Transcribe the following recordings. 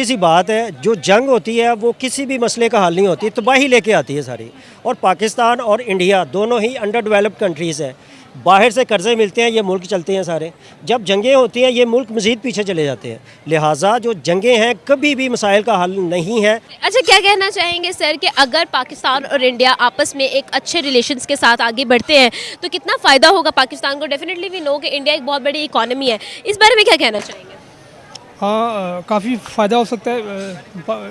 सी बात है, जो जंग होती है वो किसी भी मसले का हल नहीं होती, तबाही लेके आती है सारी। और पाकिस्तान और इंडिया दोनों ही अंडर डेवलप्ड कंट्रीज़ हैं। बाहर से कर्जे मिलते हैं, ये मुल्क चलते हैं सारे। जब जंगें होती हैं ये मुल्क मज़ीद पीछे चले जाते हैं। लिहाजा जो जंगें हैं कभी भी मसाइल का हल नहीं है। अच्छा, क्या कहना चाहेंगे सर कि अगर पाकिस्तान और इंडिया आपस में एक अच्छे रिलेशंस के साथ आगे बढ़ते हैं तो कितना फ़ायदा होगा पाकिस्तान को? डेफिनेटली वी नो कि इंडिया एक बहुत बड़ी इकॉनमी है, इस बारे में क्या कहना चाहेंगे? हाँ, काफ़ी फ़ायदा हो सकता है।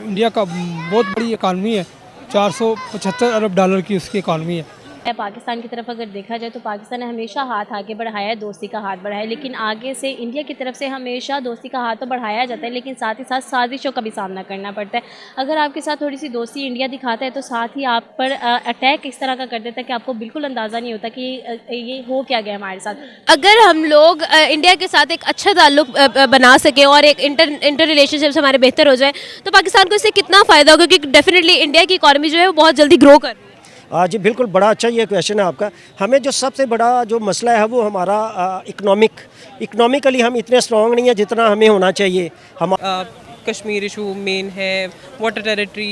इंडिया का बहुत बड़ी इकानमी है, 475 अरब डॉलर की उसकी इकानमी है। पाकिस्तान की तरफ अगर देखा जाए तो पाकिस्तान ने हमेशा हाथ आगे बढ़ाया है, दोस्ती का हाथ बढ़ाया है, लेकिन आगे से इंडिया की तरफ से हमेशा दोस्ती का हाथ तो बढ़ाया जाता है, लेकिन साथ ही साथ साजिशों का भी सामना करना पड़ता है। अगर आपके साथ थोड़ी सी दोस्ती इंडिया दिखाता है तो साथ ही आप पर अटैक इस तरह का कर देता है कि आपको बिल्कुल अंदाज़ा नहीं होता कि ये हो क्या गया हमारे साथ। अगर हम लोग इंडिया के साथ एक अच्छा ताल्लुक बना सकें और एक इंटर रिलेशनशिप्स हमारे बेहतर हो जाए तो पाकिस्तान को इससे कितना फ़ायदा होगा? क्योंकि डेफिनेटली इंडिया की इकॉनमी जो है वो बहुत जल्दी ग्रो कर रही है। जी बिल्कुल, बड़ा अच्छा ये क्वेश्चन है आपका। हमें जो सबसे बड़ा जो मसला है वो हमारा इकनॉमिकली हम इतने स्ट्रॉन्ग नहीं है जितना हमें होना चाहिए। हम कश्मीर इशू मेन है, वाटर टेरिटरी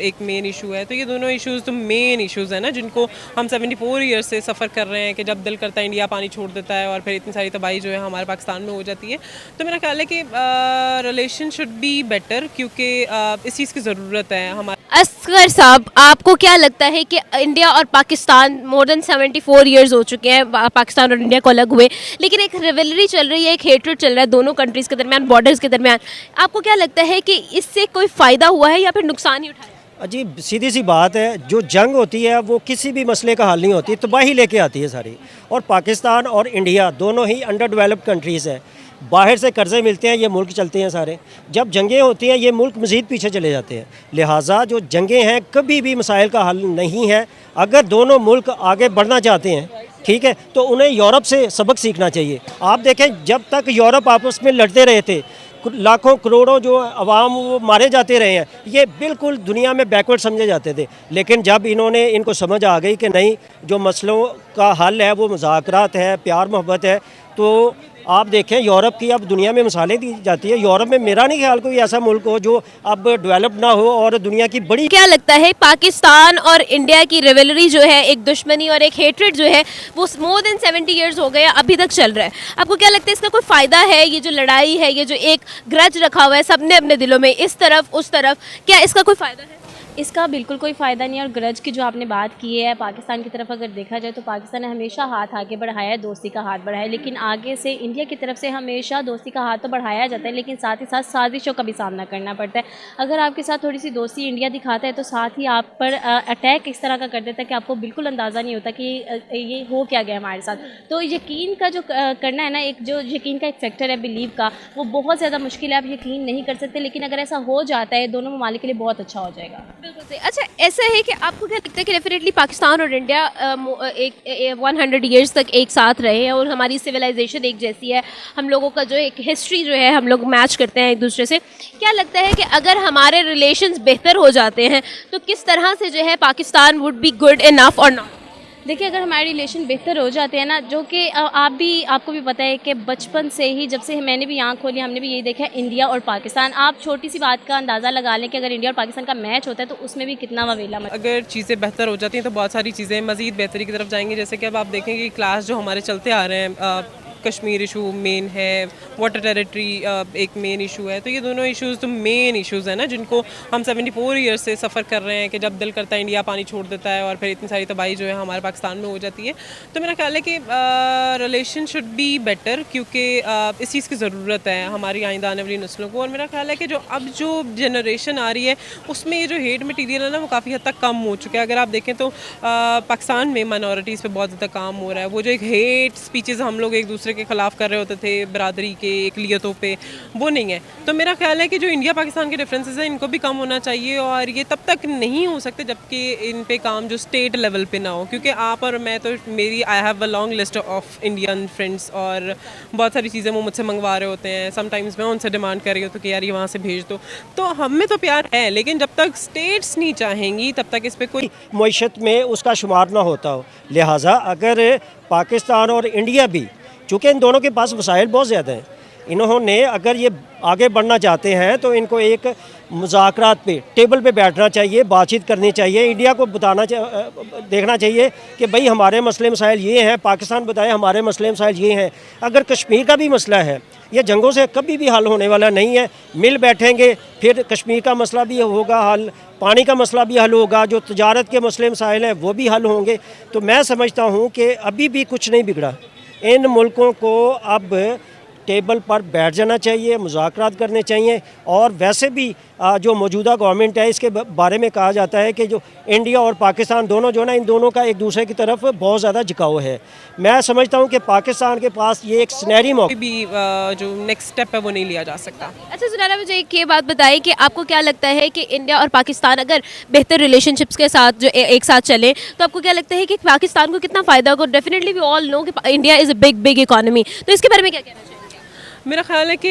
एक मेन इशू है। तो ये दोनों इश्यूज़ तो मेन इश्यूज़ हैं ना, जिनको हम 74 ईयर्स से सफ़र कर रहे हैं कि जब दिल करता है इंडिया पानी छोड़ देता है और फिर इतनी सारी तबाही जो है हमारे पाकिस्तान में हो जाती है। तो मेरा ख्याल है कि रिलेशन शुड बी बेटर, क्योंकि इस चीज़ की ज़रूरत है हमारे। असगर साहब, आपको क्या लगता है कि इंडिया और पाकिस्तान मोर देन 74 ईयर्स हो चुके हैं पाकिस्तान और इंडिया को अलग हुए, लेकिन एक रिवलरी चल रही है, एक हेट्रेड चल रहा है दोनों कंट्रीज़ के दरमियान, बॉर्डर्स के दरमियान। आपको क्या लगता है कि इससे कोई फ़ायदा हुआ है या फिर नुकसान ही उठाया? अजीब सीधी सी बात है, जो जंग होती है वो किसी भी मसले का हल नहीं होती, तबाही लेके आती है सारी। और पाकिस्तान और इंडिया दोनों ही अंडर डेवलप्ड कंट्रीज़ हैं। बाहर से कर्जे मिलते हैं, ये मुल्क चलते हैं सारे। जब जंगें होती हैं ये मुल्क मज़ीद पीछे चले जाते हैं। लिहाजा जो जंगें हैं कभी भी मसाइल का हल नहीं है। अगर दोनों मुल्क आगे बढ़ना चाहते हैं, ठीक है, तो उन्हें यूरोप से सबक सीखना चाहिए। आप देखें, जब तक यूरोप आपस में लड़ते रहे थे, लाखों करोड़ों जो अवाम वो मारे जाते रहे हैं, ये बिल्कुल दुनिया में बैकवर्ड समझे जाते थे। लेकिन जब इनको समझ आ गई कि नहीं, जो मसलों का हल है वो मुज़ाकरात है, प्यार मोहब्बत है, तो आप देखें यूरोप की अब दुनिया में मिसालें दी जाती है। यूरोप में मेरा नहीं ख्याल कोई ऐसा मुल्क हो जो अब डेवलप ना हो और दुनिया की बड़ी। क्या लगता है पाकिस्तान और इंडिया की रिवलरी जो है, एक दुश्मनी और एक हेट्रेड जो है, वो मोर देन 70 ईयर्स हो गए, अभी तक चल रहा है? आपको क्या लगता है इसका कोई फ़ायदा है? ये जो लड़ाई है, ये जो एक ग्रज रखा हुआ है सबने अपने दिलों में, इस तरफ उस तरफ, क्या इसका कोई फ़ायदा है? इसका बिल्कुल कोई फ़ायदा नहीं है। और ग्रज की जो आपने बात की है, पाकिस्तान की तरफ अगर देखा जाए तो पाकिस्तान ने हमेशा हाथ आगे बढ़ाया है, दोस्ती का हाथ बढ़ाया है, लेकिन आगे से इंडिया की तरफ से हमेशा दोस्ती का हाथ तो बढ़ाया जाता है, लेकिन साथ ही साथ साजिशों का भी सामना करना पड़ता है। अगर आपके साथ थोड़ी सी दोस्ती इंडिया दिखाता है तो साथ ही आप पर अटैक इस तरह का कर देता है कि आपको बिल्कुल अंदाज़ा नहीं होता कि ये हो क्या गया हमारे साथ। तो यकीन का जो करना है ना, एक जो यकीन का एक फैक्टर है बिलीव का, वो बहुत ज़्यादा मुश्किल है। आप यकीन नहीं कर सकते, लेकिन अगर ऐसा हो जाता है दोनों ममालिक के लिए बहुत अच्छा हो जाएगा। बिल्कुल सही। अच्छा, ऐसा है कि आपको क्या लगता है कि डेफिनेटली पाकिस्तान और इंडिया एक 100 ईयर्स तक एक साथ रहे हैं और हमारी सिविलाइजेशन एक जैसी है, हम लोगों का जो एक हिस्ट्री जो है हम लोग मैच करते हैं एक दूसरे से। क्या लगता है कि अगर हमारे रिलेशंस बेहतर हो जाते हैं तो किस तरह से जो है Pakistan would be good enough और नॉट? देखिए, अगर हमारे रिलेशन बेहतर हो जाते हैं ना, जो कि आपको भी पता है कि बचपन से ही, जब से मैंने भी आँख खोली, हमने भी यही देखा है इंडिया और पाकिस्तान। आप छोटी सी बात का अंदाज़ा लगा लें कि अगर इंडिया और पाकिस्तान का मैच होता है तो उसमें भी कितना ववेला। अगर चीज़ें बेहतर हो जाती हैं तो बहुत सारी चीज़ें मज़ीद बेहतरी की तरफ जाएंगी। जैसे कि अब आप देखेंगे कि क्लास जो हमारे चलते आ रहे हैं, कश्मीर इशू मेन है, वाटर टेरिटरी एक मेन इशू है। तो ये दोनों इश्यूज़ तो मेन इश्यूज़ हैं ना, जिनको हम 74 ईयर्स से सफ़र कर रहे हैं कि जब दिल करता है इंडिया पानी छोड़ देता है और फिर इतनी सारी तबाही जो है हमारे पाकिस्तान में हो जाती है। तो मेरा ख्याल है कि रिलेशन शुड बी बेटर, क्योंकि इस चीज़ की ज़रूरत है हमारी आइंदा आने वाली नस्लों को। और मेरा ख्याल है कि जो अब जो जनरेशन आ रही है उसमें ये जो हेट मटीरियल है ना, वो काफ़ी हद तक कम हो चुका है। अगर आप देखें तो पाकिस्तान में माइनॉरिटीज़ पे बहुत ज़्यादा काम हो रहा है। वो जो एक हेट स्पीचेज़ हम लोग एक दूसरे के ख़िलाफ़ कर रहे होते थे बरादरी के इकलियतों पे, वो नहीं है। तो मेरा ख्याल है कि जो इंडिया पाकिस्तान के डिफरेंसेस हैं इनको भी कम होना चाहिए, और ये तब तक नहीं हो सकते जबकि इन पे काम जो स्टेट लेवल पे ना हो। क्योंकि आप और मैं तो I have a long list of Indian friends, और बहुत सारी चीज़ें वो मुझसे मंगवा रहे होते हैं। समटाइम्स मैं उनसे डिमांड कर रही होती हूँ कि यार ये वहाँ से भेज दो। तो हम में तो प्यार है, लेकिन जब तक स्टेट्स नहीं चाहेंगी तब तक इस पर कोई मईशत में उसका शुमार ना होता हो। लिहाजा अगर पाकिस्तान और इंडिया भी, चूँकि इन दोनों के पास वसाइल बहुत ज़्यादा हैं, इन्होंने अगर ये आगे बढ़ना चाहते हैं तो इनको एक मुज़ाकरात पे टेबल पे बैठना चाहिए, बातचीत करनी चाहिए, इंडिया को देखना चाहिए कि भाई हमारे मसले मसाइल ये हैं, पाकिस्तान बताए हमारे मसले मसाइल ये हैं। अगर कश्मीर का भी मसला है, ये जंगों से कभी भी हल होने वाला नहीं है। मिल बैठेंगे फिर कश्मीर का मसला भी होगा हल, पानी का मसला भी हल होगा, जो तजारत के मसले मसाइल हैं वो भी हल होंगे। तो मैं समझता हूँ कि अभी भी कुछ नहीं बिगड़ा। इन मुल्कों को अब टेबल पर बैठ जाना चाहिए, मुज़ाकरात करने चाहिए। और वैसे भी जो मौजूदा गवर्नमेंट है इसके बारे में कहा जाता है कि जो इंडिया और पाकिस्तान दोनों जो ना, इन दोनों का एक दूसरे की तरफ बहुत ज़्यादा झुकाव है। मैं समझता हूँ कि पाकिस्तान के पास ये एक सुनहरी मौका भी जो नेक्स्ट स्टेप है वो नहीं लिया जा सकता। अच्छा सुनैना, मुझे एक ये बात बताइए कि आपको क्या लगता है कि इंडिया और पाकिस्तान अगर बेहतर रिलेशनशिप्स के साथ जो एक साथ चलें तो आपको क्या लगता है कि पाकिस्तान को कितना फ़ायदा होगा? डेफिनेटली वी ऑल नो कि India is a big economy, तो इसके बारे में क्या कहना चाहिए? मेरा ख्याल है कि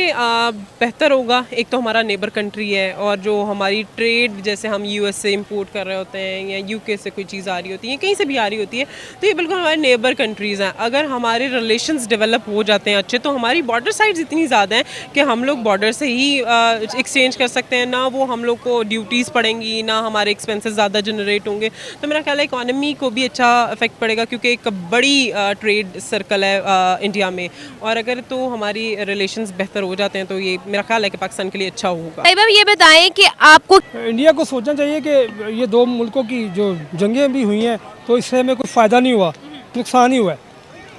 बेहतर होगा। एक तो हमारा नेबर कंट्री है और जो हमारी ट्रेड, जैसे हम यूएस से इंपोर्ट कर रहे होते हैं या यूके से कोई चीज़ आ रही होती है, कहीं से भी आ रही होती है, तो ये बिल्कुल हमारे नेबर कंट्रीज़ हैं। अगर हमारे रिलेशंस डेवलप हो जाते हैं अच्छे, तो हमारी बॉर्डर साइड्स इतनी ज़्यादा हैं कि हम लोग बॉर्डर से ही एक्सचेंज कर सकते हैं। ना वो हम लोग को ड्यूटीज़ पड़ेंगी, ना हमारे एक्सपेंसेस ज़्यादा जनरेट होंगे। तो मेरा ख्याल है इकॉनमी को भी अच्छा इफेक्ट पड़ेगा, क्योंकि एक बड़ी ट्रेड सर्कल है इंडिया में। और अगर तो हमारी रिलेशंस बेहतर हो जाते हैं तो ये मेरा ख्याल है कि पाकिस्तान के लिए अच्छा होगा। मैम ये बताएं कि आपको इंडिया को सोचना चाहिए कि ये दो मुल्कों की जो जंगें भी हुई हैं तो इससे हमें कोई फ़ायदा नहीं हुआ, नुकसान ही हुआ है।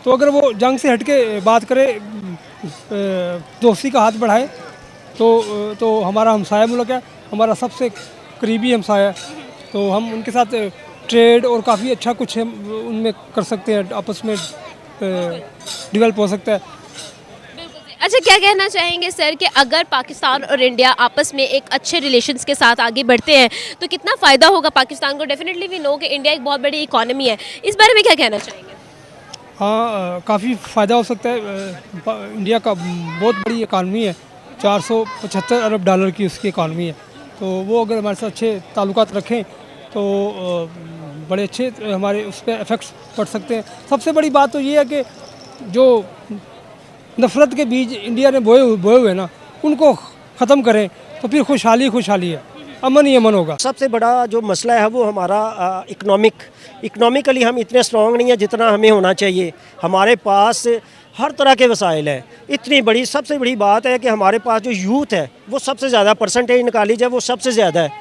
तो अगर वो जंग से हट के बात करे, दोस्ती का हाथ बढ़ाए, तो हमारा हमसाया मुल्क है, हमारा सबसे करीबी हमसाया है, तो हम उनके साथ ट्रेड और काफ़ी अच्छा कुछ हम उनमें कर सकते हैं, आपस में डेवलप हो सकता है। अच्छा क्या कहना चाहेंगे सर कि अगर पाकिस्तान और इंडिया आपस में एक अच्छे रिलेशंस के साथ आगे बढ़ते हैं तो कितना फ़ायदा होगा पाकिस्तान को? डेफिनेटली वी नो कि इंडिया एक बहुत बड़ी इकोनॉमी है, इस बारे में क्या कहना चाहेंगे? हाँ, काफ़ी फ़ायदा हो सकता है। इंडिया का बहुत बड़ी इकानमी है, 475 अरब डॉलर की उसकी इकानमी है। तो वो अगर हमारे साथ अच्छे ताल्लुकात रखें तो बड़े अच्छे हमारे उस पर इफ़ेक्ट्स पड़ सकते हैं। सबसे बड़ी बात तो ये है कि जो नफ़रत के बीज इंडिया ने बोए हुए ना, उनको ख़त्म करें तो फिर खुशहाली है, अमन ही अमन होगा। सबसे बड़ा जो मसला है वो हमारा इकोनॉमिकली हम इतने स्ट्रॉन्ग नहीं है जितना हमें होना चाहिए। हमारे पास हर तरह के वसाइल हैं। इतनी बड़ी सबसे बड़ी बात है कि हमारे पास जो यूथ है वो सबसे ज़्यादा परसेंटेज निकाली जाए वो सबसे ज़्यादा है।